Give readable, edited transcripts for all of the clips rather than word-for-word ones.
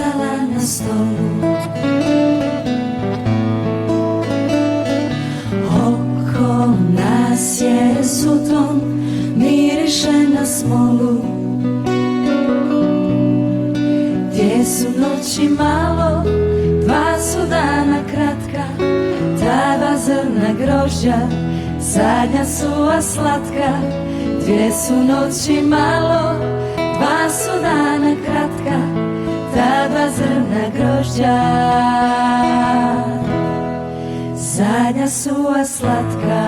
ostala na stolu. Oko nas je sudom, miriše na smolu. Gdje su noći malo, dva su dana kratka, ta dva zrna grožđa, zadnja su a slatka. Dvije su noći malo, dva su dana kratka, ta dva zrna grožđa, zadnja su a slatka.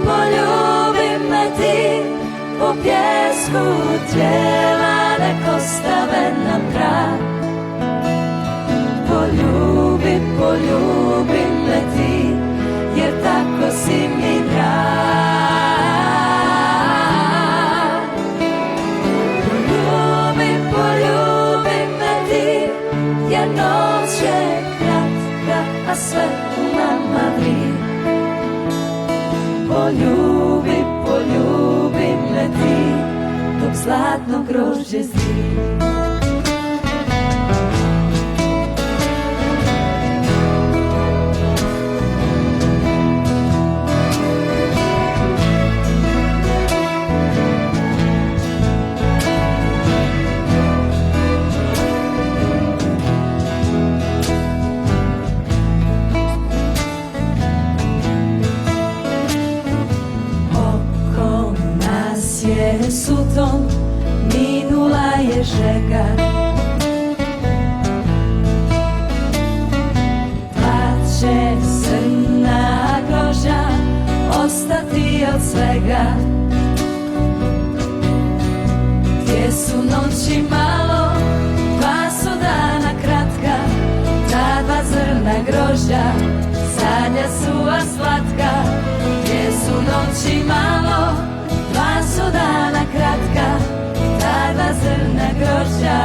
Poljubi me ti, po pjesku tijela nek ostave nam trag. Poljubi me ti, jer tako si mi drag. Poljubi me ti, jer noć je kratka, a sve u nama vri. Poljubi me ti, dok zlatno grožđe zri. Sutom minula je žega, pa će zrna grožđa ostati od svega. Gdje su noći malo, dva su dana kratka, ta dva zrna grožđa, zadnja su a slatka. Gdje su noći malo, dva su dana kratka, ta dva zrna grožđa,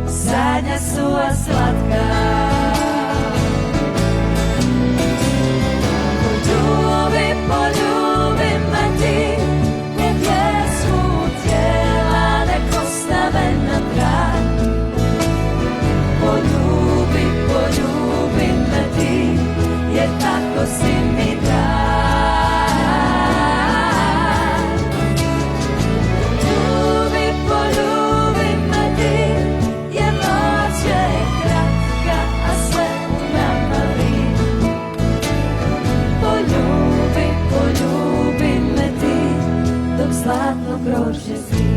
zadnja su a slatka. Poljubi me ti, nek pjesmu tijela nek ostave nam trag. Poljubi me ti, jer tako si mi drag. Zlatno grožđe zri.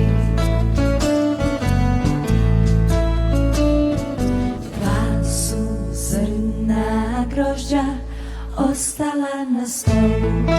Dva su zrna grožđa ostala na stolu.